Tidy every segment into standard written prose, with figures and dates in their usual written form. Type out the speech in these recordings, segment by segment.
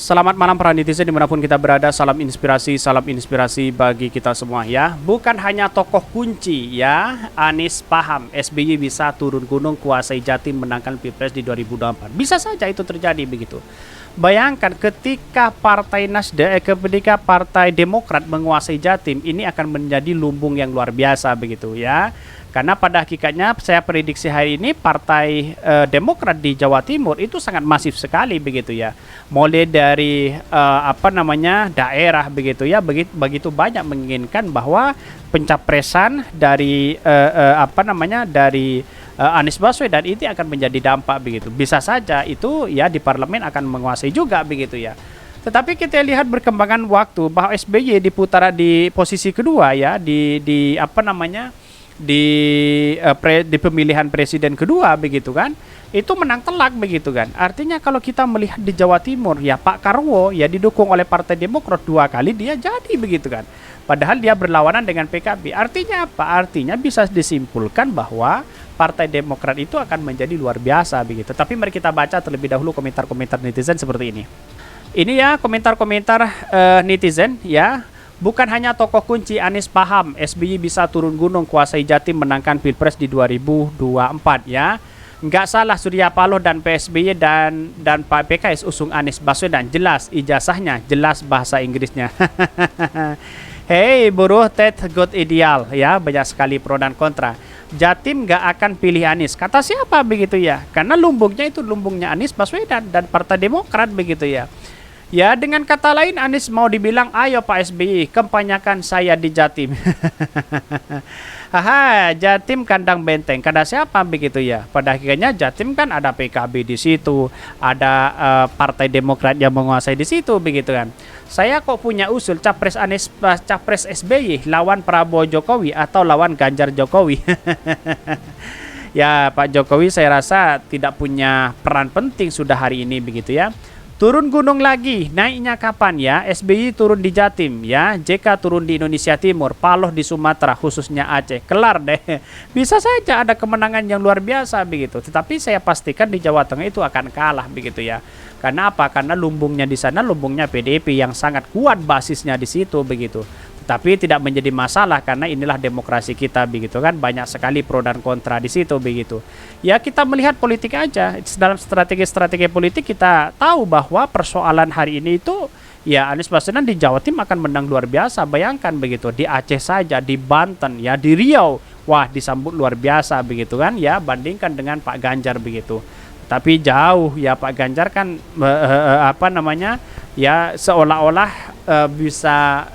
Selamat malam para netizen dimanapun kita berada, salam inspirasi bagi kita semua ya. Bukan hanya tokoh kunci ya, Anies paham SBY bisa turun gunung kuasai Jatim menangkan Pilpres di 2024. Bisa saja itu terjadi begitu. Bayangkan ketika ketika Partai Demokrat menguasai Jatim, ini akan menjadi lumbung yang luar biasa begitu ya. Karena pada hakikatnya saya prediksi hari ini Partai Demokrat di Jawa Timur itu sangat masif sekali begitu ya. Mulai dari daerah begitu ya, begitu banyak menginginkan bahwa pencapresan dari Anies Baswedan itu akan menjadi dampak begitu. Bisa saja itu ya di parlemen akan menguasai juga begitu ya. Tetapi kita lihat perkembangan waktu bahwa SBY di posisi kedua ya di pemilihan presiden kedua begitu kan, itu menang telak begitu kan. Artinya kalau kita melihat di Jawa Timur ya, Pak Karwo ya didukung oleh Partai Demokrat 2 kali dia jadi begitu kan, padahal dia berlawanan dengan PKB. Artinya apa? Artinya bisa disimpulkan bahwa Partai Demokrat itu akan menjadi luar biasa begitu. Tapi mari kita baca terlebih dahulu komentar-komentar netizen seperti ini. Ini ya komentar-komentar netizen ya. Bukan hanya tokoh kunci, Anies paham SBY bisa turun gunung kuasai Jatim menangkan Pilpres di 2024 ya. Nggak salah Surya Paloh dan PSBY dan Pak PKS usung Anies Baswedan, jelas ijazahnya, jelas bahasa Inggrisnya. Hey buruh Ted God ideal ya, banyak sekali pro dan kontra. Jatim nggak akan pilih Anies, kata siapa begitu ya? Karena lumbungnya itu lumbungnya Anies Baswedan dan Partai Demokrat begitu ya. Ya dengan kata lain Anies mau dibilang ayo Pak SBY kampanyakan saya di Jatim. Haha, Jatim kandang benteng. Kata siapa begitu ya? Pada akhirnya Jatim kan ada PKB di situ, ada Partai Demokrat yang menguasai di situ begitu kan. Saya kok punya usul capres SBY lawan Prabowo Jokowi atau lawan Ganjar Jokowi. Ya Pak Jokowi saya rasa tidak punya peran penting sudah hari ini begitu ya. Turun gunung lagi, naiknya kapan ya? SBY turun di Jatim ya, JK turun di Indonesia Timur, Paloh di Sumatera khususnya Aceh. Kelar deh. Bisa saja ada kemenangan yang luar biasa begitu. Tetapi saya pastikan di Jawa Tengah itu akan kalah begitu ya. Karena apa? Karena lumbungnya di sana lumbungnya PDIP yang sangat kuat basisnya di situ begitu. Tapi tidak menjadi masalah karena inilah demokrasi kita begitu kan, banyak sekali pro dan kontra di situ begitu. Ya kita melihat politik aja, dalam strategi politik kita tahu bahwa persoalan hari ini itu ya Anies Baswedan di Jawa Timur akan menang luar biasa. Bayangkan begitu, di Aceh saja, di Banten ya, di Riau, wah disambut luar biasa begitu kan ya, bandingkan dengan Pak Ganjar begitu. Tapi jauh ya, Pak Ganjar kan ya seolah-olah bisa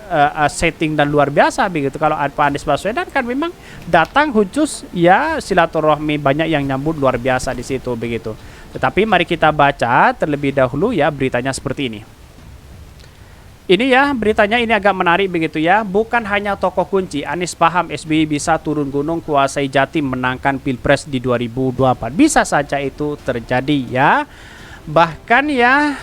setting dan luar biasa begitu. Kalau Pak Anies Baswedan kan memang datang khusus ya silaturahmi, banyak yang nyambut luar biasa di situ begitu. Tetapi mari kita baca terlebih dahulu ya beritanya seperti ini. Ini ya beritanya, ini agak menarik begitu ya. Bukan hanya tokoh kunci, Anies paham SBY bisa turun gunung kuasai Jatim menangkan Pilpres di 2024. Bisa saja itu terjadi ya. Bahkan ya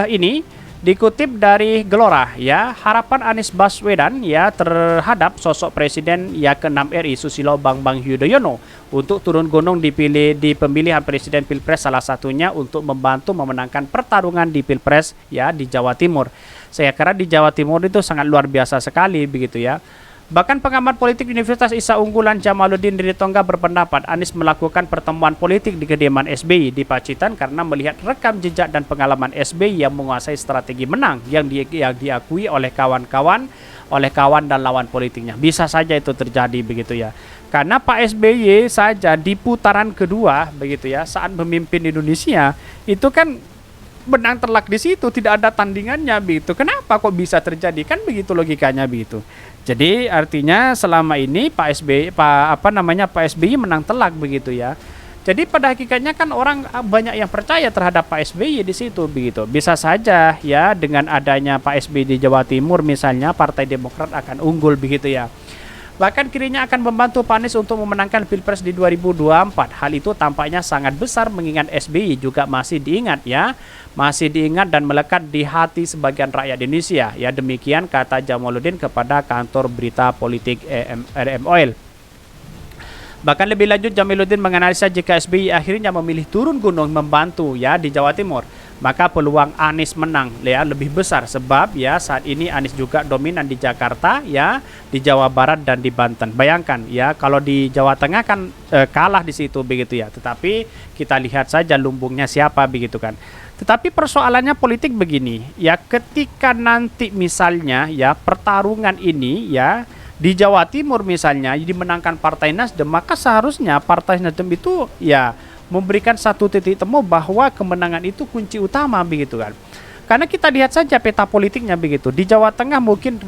ini dikutip dari Gelora ya, harapan Anies Baswedan ya terhadap sosok presiden ya ke-6 RI Susilo Bambang Yudhoyono untuk turun gunung di pemilihan presiden Pilpres, salah satunya untuk membantu memenangkan pertarungan di Pilpres ya di Jawa Timur. Saya kira di Jawa Timur itu sangat luar biasa sekali begitu ya. Bahkan pengamat politik Universitas Isa Unggulan Jamaluddin Ritonga berpendapat Anies melakukan pertemuan politik di kediaman SBY di Pacitan karena melihat rekam jejak dan pengalaman SBY yang menguasai strategi menang yang diakui oleh kawan dan lawan politiknya. Bisa saja itu terjadi begitu ya. Karena Pak SBY saja di putaran kedua begitu ya, saat memimpin Indonesia itu kan menang telak di situ, tidak ada tandingannya begitu. Kenapa kok bisa terjadi? Kan begitu logikanya begitu. Jadi artinya selama ini Pak SBY menang telak begitu ya. Jadi pada hakikatnya kan orang banyak yang percaya terhadap Pak SBY di situ begitu. Bisa saja ya dengan adanya Pak SBY di Jawa Timur misalnya Partai Demokrat akan unggul begitu ya. Bahkan kirinya akan membantu Pak Anies untuk memenangkan Pilpres di 2024. Hal itu tampaknya sangat besar mengingat SBY juga masih diingat ya. Masih diingat dan melekat di hati sebagian rakyat Indonesia. Ya demikian kata Jamaluddin kepada kantor berita politik RM Oil. Bahkan lebih lanjut Jamaluddin menganalisa jika SBY akhirnya memilih turun gunung membantu ya di Jawa Timur. maka peluang Anies menang ya lebih besar, sebab ya saat ini Anies juga dominan di Jakarta ya, di Jawa Barat dan di Banten. Bayangkan ya kalau di Jawa Tengah kan kalah di situ begitu ya. Tetapi kita lihat saja lumbungnya siapa begitu kan. Tetapi persoalannya politik begini ya, ketika nanti misalnya ya pertarungan ini ya di Jawa Timur misalnya dimenangkan Partai Nasdem, maka seharusnya Partai Nasdem itu ya memberikan satu titik temu bahwa kemenangan itu kunci utama begitu kan. Karena kita lihat saja peta politiknya begitu. Di Jawa Tengah mungkin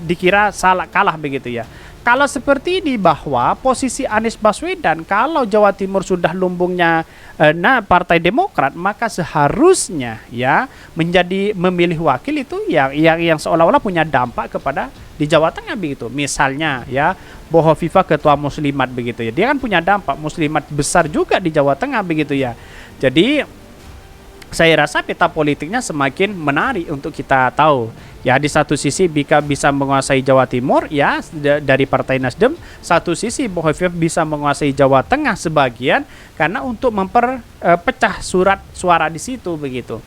dikira salah kalah begitu ya. Kalau seperti ini bahwa posisi Anies Baswedan, kalau Jawa Timur sudah lumbungnya Partai Demokrat, maka seharusnya ya menjadi memilih wakil itu yang seolah-olah punya dampak kepada di Jawa Tengah begitu. Misalnya ya Bohofifa ketua Muslimat begitu ya. Dia kan punya dampak Muslimat besar juga di Jawa Tengah begitu ya. Jadi saya rasa peta politiknya semakin menarik untuk kita tahu. Ya di satu sisi bisa menguasai Jawa Timur ya dari Partai Nasdem, satu sisi Bohofifa bisa menguasai Jawa Tengah sebagian karena untuk memperpecah suara di situ begitu.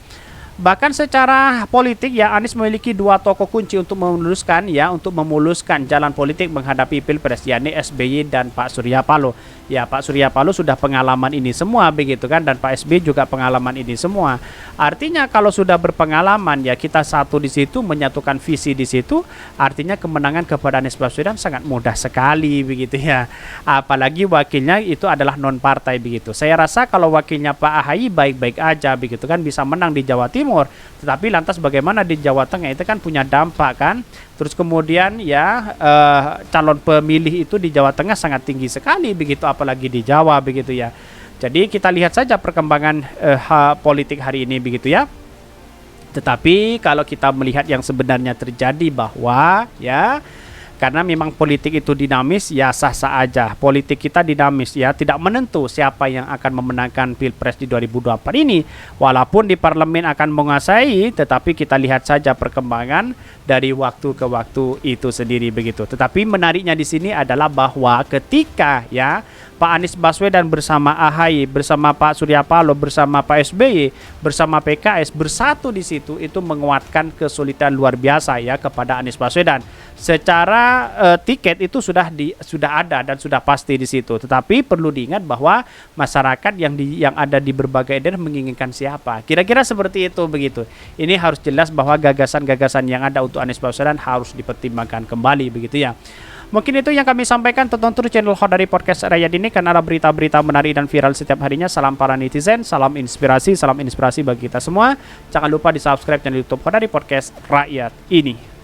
Bahkan secara politik ya Anies memiliki dua tokoh kunci untuk memuluskan jalan politik menghadapi Pilpres, yakni SBY dan Pak Surya Paloh. Ya Pak Surya Paloh sudah pengalaman ini semua begitu kan, dan Pak SBY juga pengalaman ini semua. Artinya kalau sudah berpengalaman ya kita satu di situ menyatukan visi di situ, artinya kemenangan kepada Anies Baswedan sangat mudah sekali begitu ya. Apalagi wakilnya itu adalah non partai begitu. Saya rasa kalau wakilnya Pak AHY baik-baik aja begitu kan, bisa menang di Jawa Timur. Tetapi lantas bagaimana di Jawa Tengah itu kan punya dampak kan. Terus kemudian ya calon pemilih itu di Jawa Tengah sangat tinggi sekali begitu, apalagi di Jawa begitu ya. Jadi kita lihat saja perkembangan politik hari ini begitu ya. Tetapi kalau kita melihat yang sebenarnya terjadi bahwa ya karena memang politik itu dinamis ya sah-sah aja. Politik kita dinamis ya, tidak menentu siapa yang akan memenangkan Pilpres di 2024 ini. Walaupun di parlemen akan menguasai, tetapi kita lihat saja perkembangan dari waktu ke waktu itu sendiri begitu. Tetapi menariknya di sini adalah bahwa ketika ya Pak Anies Baswedan bersama AHY, bersama Pak Surya Paloh, bersama Pak SBY, bersama PKS bersatu di situ, itu menguatkan kesulitan luar biasa ya kepada Anies Baswedan. Secara tiket itu sudah ada dan sudah pasti di situ. Tetapi perlu diingat bahwa masyarakat yang ada di berbagai daerah menginginkan siapa. Kira-kira seperti itu begitu. Ini harus jelas bahwa gagasan-gagasan yang ada untuk Anies Baswedan harus dipertimbangkan kembali begitu ya. Mungkin itu yang kami sampaikan. Tonton terus channel Khodari Podcast Rakyat ini karena ada berita-berita menarik dan viral setiap harinya. Salam para netizen, salam inspirasi bagi kita semua. Jangan lupa di subscribe channel YouTube Khodari Podcast Rakyat ini.